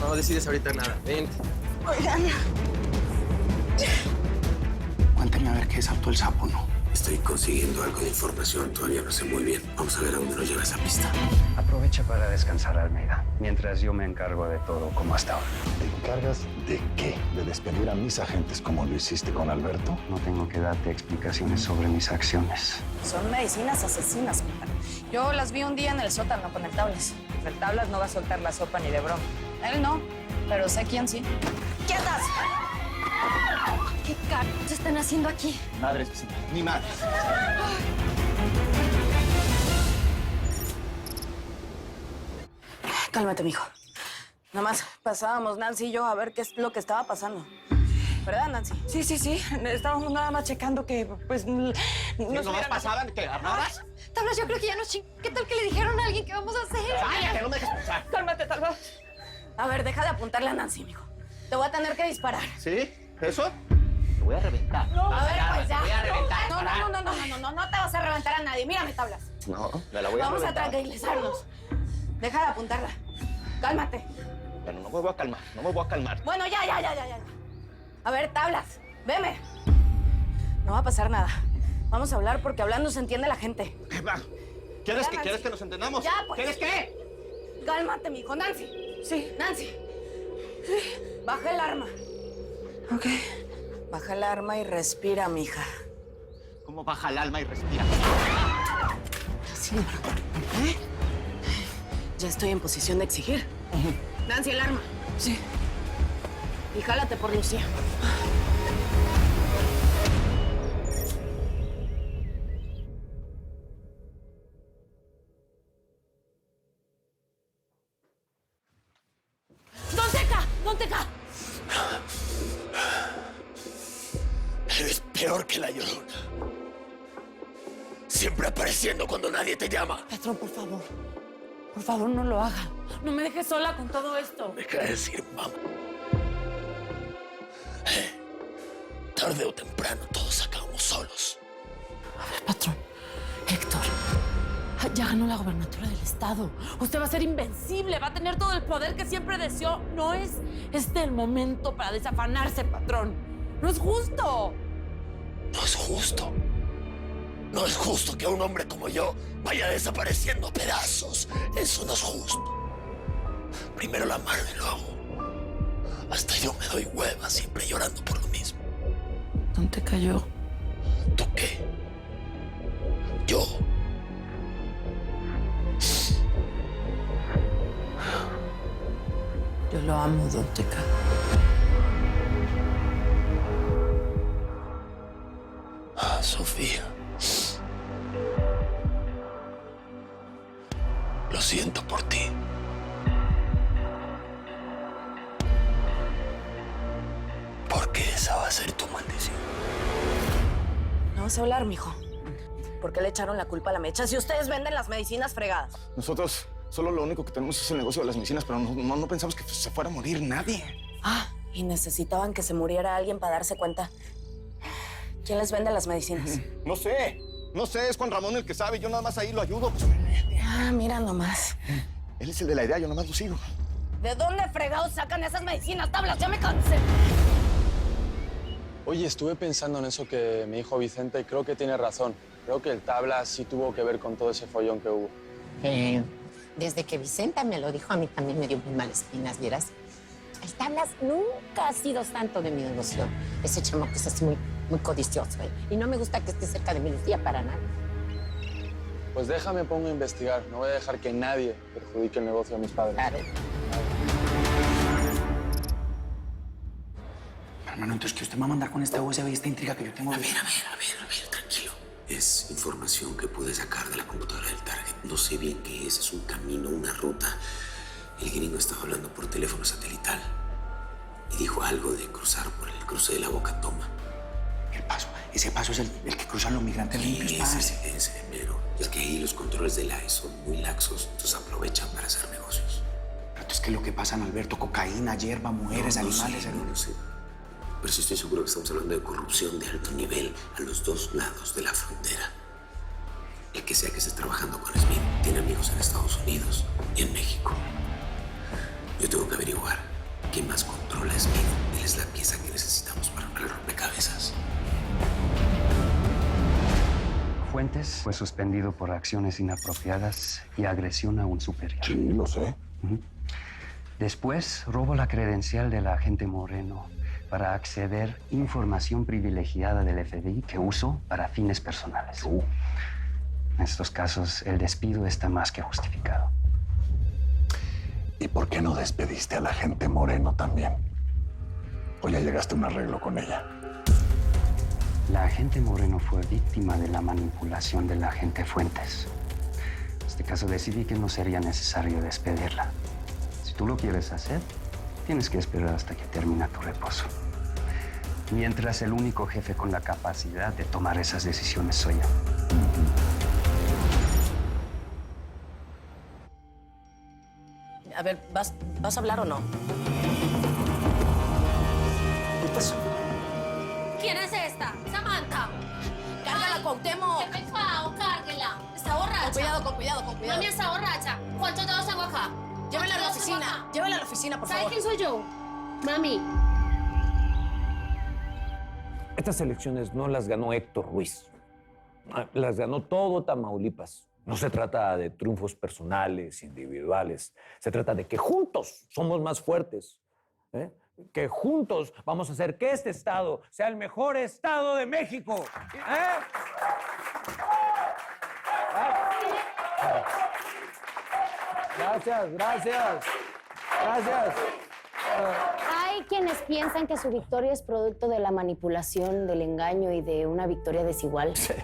No decides ahorita nada. Ven. Oigan. Cuéntame a ver qué es Auto el Sapo, ¿no? Estoy consiguiendo algo de información, todavía no sé muy bien. Vamos a ver a dónde nos lleva esa pista. Aprovecha para descansar, Almeida, mientras yo me encargo de todo como hasta ahora. ¿Te encargas de qué? ¿De despedir a mis agentes como lo hiciste con Alberto? No tengo que darte explicaciones sobre mis acciones. Son medicinas asesinas, compadre. Yo las vi un día en el sótano con el Tablas. El Tablas no va a soltar la sopa ni de broma. Él no, pero sé quién sí. ¡Quietas! ¿Qué carajos están haciendo aquí? Madres, vecina, ni madres. Cálmate, mijo. Nomás pasábamos Nancy y yo a ver qué es lo que estaba pasando. ¿Verdad, Nancy? Sí. Estábamos nada más checando que, pues... ¿Nomás pasaban? ¿Qué, armadas? Tablas, yo creo que ya nos ¿Qué tal que le dijeron a alguien qué vamos a hacer? ¡Cállate, no me dejes pensar! Cálmate, Tablas. A ver, deja de apuntarle a Nancy, mijo. Te voy a tener que disparar. ¿Sí? ¿Eso? Te voy a reventar. A ver, pues ya. Te voy a reventar. No te vas a reventar a nadie. Mírame, Tablas. No, me la voy a Vamos a reventar. tranquilizarnos. Deja de apuntarla. Cálmate. Pero no me voy a calmar, no me voy a calmar. Bueno, ya. A ver, Tablas, veme. No va a pasar nada. Vamos a hablar porque hablando se entiende la gente. ¿Quieres Ya, Nancy. que nos entendamos? Ya, pues. ¿Quieres qué? Cálmate, mijo. Nancy. Sí. Nancy. Baja el arma. Ok. Baja el arma y respira, mija. ¿Cómo baja el alma y respira? Sí. ¿Eh? Ya estoy en posición de exigir. Nancy, el arma. Sí. Y jálate por Lucía. ¡Don Teca! Eres peor que la Llorona. Siempre apareciendo cuando nadie te llama. Patrón, por favor. Por favor, no lo haga. No me dejes sola con todo esto. Deja de decir, mamá. Tarde o temprano todos acabamos solos. A ver, patrón. Héctor. Ya ganó la gobernatura del estado. Usted va a ser invencible, va a tener todo el poder que siempre deseó. No es este el momento para desafanarse, patrón. No es justo. No es justo. No es justo que un hombre como yo vaya desapareciendo a pedazos. Eso no es justo. Primero la mano y luego... Hasta yo me doy hueva siempre llorando por lo mismo. ¿Dónde cayó? ¿Tú qué? Yo... Yo lo amo, Don Teca. Ah, Sofía. Lo siento por ti. Porque esa va a ser tu maldición. No vas a hablar, mijo. ¿Por qué le echaron la culpa a la Mecha si ustedes venden las medicinas fregadas? Nosotros solo lo único que tenemos es el negocio de las medicinas, pero no pensamos que se fuera a morir nadie. Ah, y necesitaban que se muriera alguien para darse cuenta. ¿Quién les vende las medicinas? No sé, es Juan Ramón el que sabe, yo nada más ahí lo ayudo. Pues, Ah, mira nomás. él es el de la idea, yo nada más lo sigo. ¿De dónde fregados sacan esas medicinas, Tablas? Ya me cansé. Oye, estuve pensando en eso que me dijo Vicente y creo que tiene razón. Creo que el Tablas sí tuvo que ver con todo ese follón que hubo. Desde que Vicenta me lo dijo, a mí también me dio muy malas espinas, ¿vieras? El Tablas nunca ha sido santo de mi devoción. Ese chamaco es así muy codicioso, ¿eh? Y no me gusta que esté cerca de mi Lucía para nada. Pues déjame, pongo a investigar. No voy a dejar que nadie perjudique el negocio de mis padres. A ver. Hermano, entonces que usted me va a mandar con esta USB y esta intriga que yo tengo. A ver, tranquilo. Es información que pude sacar de la computadora del Target. No sé bien qué es un camino, una ruta. El gringo estaba hablando por teléfono satelital y dijo algo de cruzar por el cruce de la Boca Toma. El paso, ese paso es el que cruzan los migrantes limpios, padre. Ese mero. Es que ahí los controles del AE son muy laxos, entonces aprovechan para hacer negocios. Pero es que lo que pasa en Alberto, cocaína, hierba, mujeres, animales... No lo sé. Pero sí estoy seguro que estamos hablando de corrupción de alto nivel a los dos lados de la frontera. El que sea que esté trabajando con Smith tiene amigos en Estados Unidos y en México. Yo tengo que averiguar quién más controla a Smith. Él es la pieza que necesitamos para el rompecabezas. Fuentes fue suspendido por acciones inapropiadas y agresión a un superior. Sí, lo sé. Después, robó la credencial del agente Moreno para acceder a información privilegiada del FBI que usó para fines personales. En estos casos, el despido está más que justificado. ¿Y por qué no despediste a la agente Moreno también? ¿O ya llegaste a un arreglo con ella? La agente Moreno fue víctima de la manipulación del agente Fuentes. En este caso decidí que no sería necesario despedirla. Si tú lo quieres hacer, tienes que esperar hasta que termine tu reposo. Mientras el único jefe con la capacidad de tomar esas decisiones soy yo. A ver, ¿vas a hablar o no? ¿Qué pasó? ¿Quién es esta? Samantha. ¡Cárgala, Cuauhtémoc! ¡Qué pecado! ¡Cárguela! Está borracha. Con cuidado. Mami está borracha. ¿Cuántos dados tengo acá? Llévela a la oficina. Llévela a la oficina, por ¿Sabe favor. quién soy yo? Mami. Estas elecciones no las ganó Héctor Ruiz. Las ganó todo Tamaulipas. No se trata de triunfos personales, individuales. Se trata de que juntos somos más fuertes. Que juntos vamos a hacer que este estado sea el mejor estado de México. Gracias. Hay quienes piensan que su victoria es producto de la manipulación, del engaño y de una victoria desigual. Sí.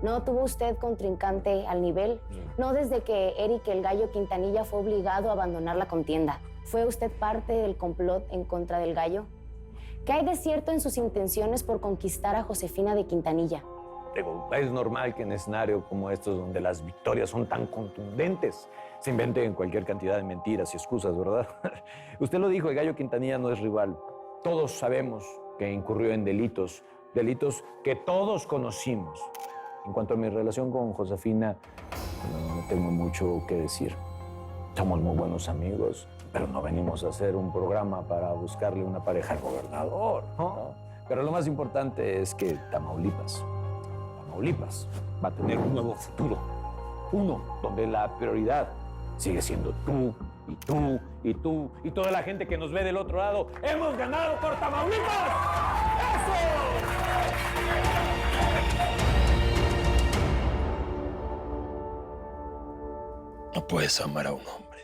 ¿No tuvo usted contrincante al nivel? No desde que Eric el Gallo Quintanilla fue obligado a abandonar la contienda. ¿Fue usted parte del complot en contra del Gallo? ¿Qué hay de cierto en sus intenciones por conquistar a Josefina de Quintanilla? Es normal que en escenarios como estos, donde las victorias son tan contundentes, se inventen cualquier cantidad de mentiras y excusas, ¿verdad? Usted lo dijo, el Gallo Quintanilla no es rival. Todos sabemos que incurrió en delitos que todos conocimos. En cuanto a mi relación con Josefina, no tengo mucho que decir. Somos muy buenos amigos, pero no venimos a hacer un programa para buscarle una pareja al gobernador, ¿no? Pero lo más importante es que Tamaulipas va a tener un nuevo futuro. Uno donde la prioridad sigue siendo tú, y tú, y tú, y toda la gente que nos ve del otro lado. ¡Hemos ganado por Tamaulipas! ¡Eso! No puedes amar a un hombre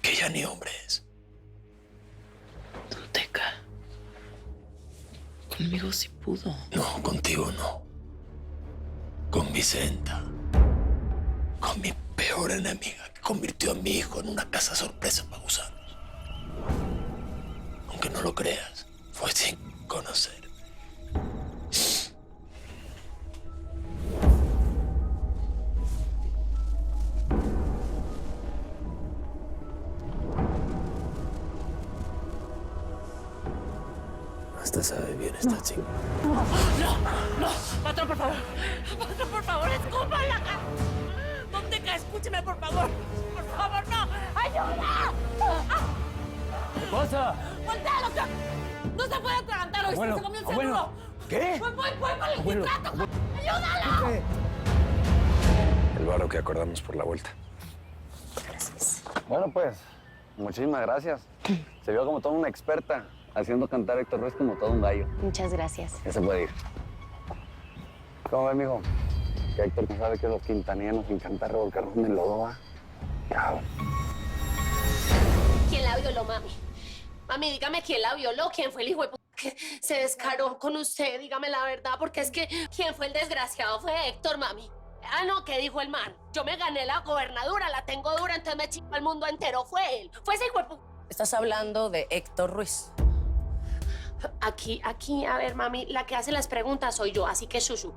que ya ni hombre es. Teca. Conmigo sí pudo. No, contigo no. Con Vicenta. Con mi peor enemiga, que convirtió a mi hijo en una casa sorpresa para gusanos. Aunque no lo creas, fue sin conocer. Hasta sabe bien esta chica. No, patrón, por favor. Patrón, por favor, escúpala. ¿Dónde cae? Escúcheme, por favor. Por favor, no. ¡Ayuda! ¿Qué pasa? ¡Voltealo! No se puede atragantar hoy. Abuelo, Se comió el abuelo. celular. ¿Qué? Voy para el Abuelo, nitrato. abuelo. ¡Ayúdalo! El varo que acordamos por la vuelta. Bueno, pues, muchísimas gracias. Se vio como toda una experta, haciendo cantar a Héctor Ruiz como todo un gallo. Muchas gracias. Ya se puede ir. ¿Cómo ves, mijo? Que Héctor no sabe que a los quintanillas nos encanta revolcarnos en el lodo, ¿va? Cabrón. ¿Quién la violó, mami? Mami, dígame quién la violó, quién fue el hijo de puta que se descaró con usted, dígame la verdad, porque es que quién fue el desgraciado fue Héctor, mami. Ah, no, ¿qué dijo el man? Yo me gané la gobernadura, la tengo dura, entonces me chingó al mundo entero, fue él. Fue ese hijo de puta. Estás hablando de Héctor Ruiz. Aquí, a ver, mami, la que hace las preguntas soy yo, así que Shushu.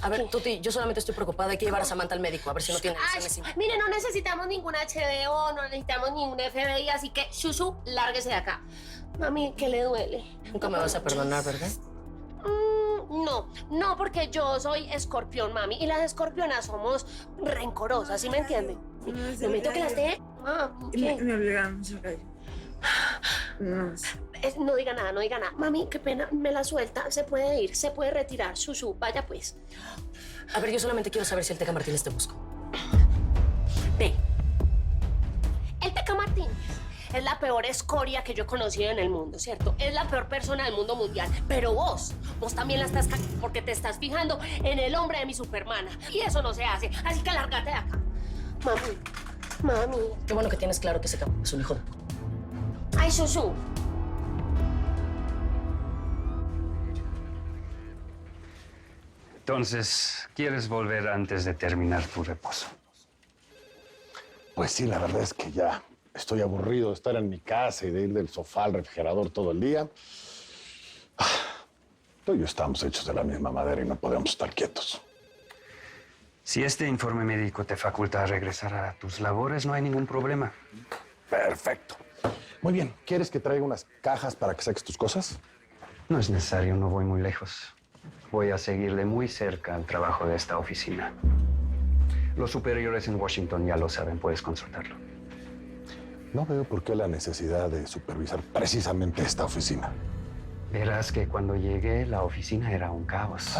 A ver, Tuti, yo solamente estoy preocupada. Hay que llevar a Samantha al médico, a ver si no tiene lesiones. Mire, no necesitamos ningún HDO, no necesitamos ningún FBI, así que Shushu, lárguese de acá. Mami, ¿qué le duele? Nunca me vas a perdonar, ¿verdad? No, porque yo soy escorpión, mami. Y las escorpionas somos rencorosas, ¿sí me entiende? No me toque las de... ¿qué? Me obligaron, se cayó. No diga nada, no diga nada. Mami, qué pena, me la suelta. Se puede ir, se puede retirar. Susu, vaya pues. A ver, yo solamente quiero saber si el Teca Martínez te busca. Ve. El Teca Martínez es la peor escoria que yo he conocido en el mundo, ¿cierto? Es la peor persona del mundo mundial. Pero vos también la estás cagando porque te estás fijando en el hombre de mi supermana. Y eso no se hace. Así que lárgate de acá. Mami. Qué bueno que tienes claro que ese cabrón es un hijo de puta. Ay, Susu. Entonces, ¿quieres volver antes de terminar tu reposo? Pues sí, la verdad es que ya estoy aburrido de estar en mi casa y de ir del sofá al refrigerador todo el día. Tú y yo estamos hechos de la misma madera y no podemos estar quietos. Si este informe médico te faculta a regresar a tus labores, no hay ningún problema. Perfecto. Muy bien, ¿quieres que traiga unas cajas para que saques tus cosas? No es necesario, no voy muy lejos. Voy a seguir de muy cerca el trabajo de esta oficina. Los superiores en Washington ya lo saben, puedes consultarlo. No veo por qué la necesidad de supervisar precisamente esta oficina. Verás que cuando llegué, la oficina era un caos.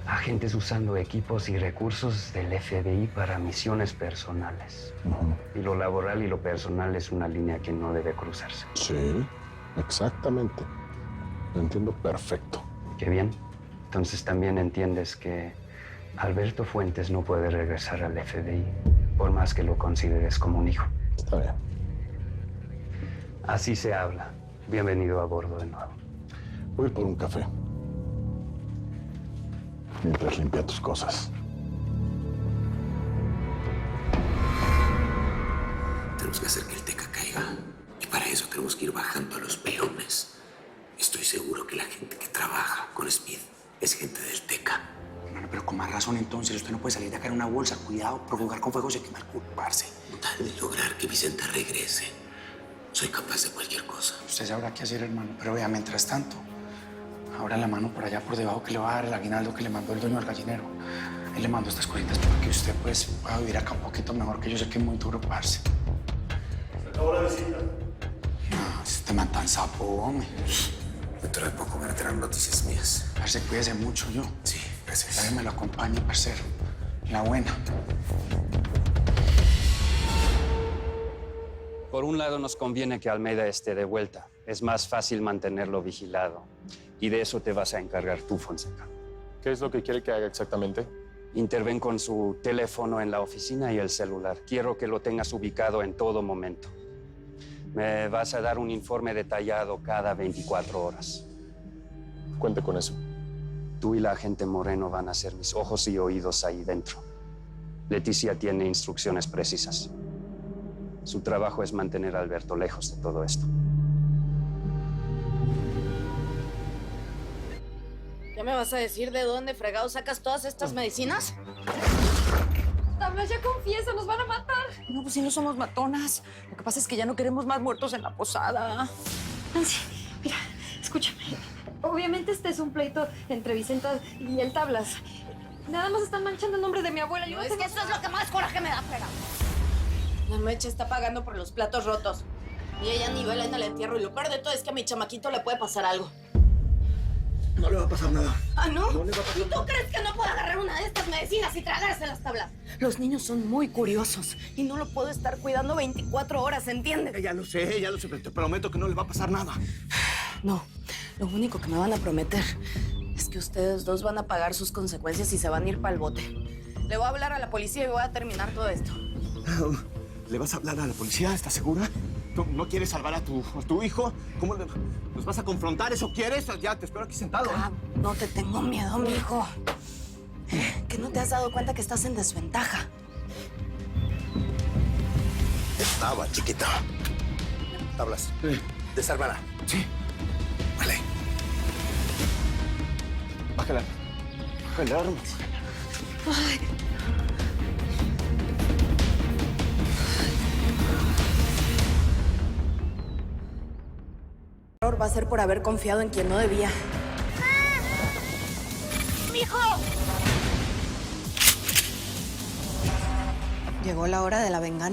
Agentes usando equipos y recursos del FBI para misiones personales. Y lo laboral y lo personal es una línea que no debe cruzarse. Sí, exactamente. Lo entiendo perfecto. Qué bien. Entonces también entiendes que Alberto Fuentes no puede regresar al FBI, por más que lo consideres como un hijo. Está bien. Así se habla. Bienvenido a bordo de nuevo. Voy a ir por un café. Mientras limpia tus cosas. Tenemos que hacer que el Teca caiga. Y para eso tenemos que ir bajando a los peones. Estoy seguro que la gente que trabaja con Smith es gente del Teca. Hermano, pero con más razón entonces. Usted no puede salir de acá en una bolsa. Cuidado, por jugar con fuego se quemar, culparse. Con tal de lograr que Vicenta regrese, soy capaz de cualquier cosa. Usted sabrá qué hacer, hermano. Pero vea, mientras tanto, abra la mano por allá por debajo que le va a dar el aguinaldo que le mandó el dueño del gallinero. Él le mandó estas cositas para que usted pues pueda vivir acá un poquito mejor, que yo sé que es muy duro, parce. Se acabó la visita. No, este man tan sapo, hombre. Dentro de poco van a tener noticias mías. Parce, cuídese mucho, yo. Sí, gracias. Que me lo acompañe, parcero. La buena. Por un lado, nos conviene que Almeida esté de vuelta. Es más fácil mantenerlo vigilado. Y de eso te vas a encargar tú, Fonseca. ¿Qué es lo que quiere que haga exactamente? Interven con su teléfono en la oficina y el celular. Quiero que lo tengas ubicado en todo momento. Me vas a dar un informe detallado cada 24 horas. Cuente con eso. Tú y la agente Moreno van a ser mis ojos y oídos ahí dentro. Leticia tiene instrucciones precisas. Su trabajo es mantener a Alberto lejos de todo esto. ¿Ya me vas a decir de dónde fregado sacas todas estas medicinas? Tablas, ya confiesa, nos van a matar. No, pues si no somos matonas. Lo que pasa es que ya no queremos más muertos en la posada. Nancy, mira, escúchame. Obviamente este es un pleito entre Vicenta y el Tablas. Nada más están manchando el nombre de mi abuela. No, es que eso es lo que más coraje me da, fregado. La Mecha está pagando por los platos rotos. Y ella ni vela en el entierro. Y lo peor de todo es que a mi chamaquito le puede pasar algo. No le va a pasar nada. ¿Ah, no? No le va a pasar ¿Y tú crees que no puedo agarrar una de estas medicinas y tragarse las tablas? Los niños son muy curiosos y no lo puedo estar cuidando 24 horas, ¿entiendes? Ya lo sé, pero te prometo que no le va a pasar nada. No, lo único que me van a prometer es que ustedes dos van a pagar sus consecuencias y se van a ir para el bote. Le voy a hablar a la policía y voy a terminar todo esto. ¿Le vas a hablar a la policía? ¿Estás segura? ¿No quieres salvar a tu hijo? ¿Cómo nos vas a confrontar? ¿Eso quieres? Ya, te espero aquí sentado. No te tengo miedo, mijo. ¿Que no te has dado cuenta que estás en desventaja? Estaba, chiquita. Tablas. Sí. Desármala. Sí. Vale. Bájala. Bájala, arma. Ay. error va a ser por haber confiado en quien no debía. ¡Mijo! Llegó la hora de la venganza.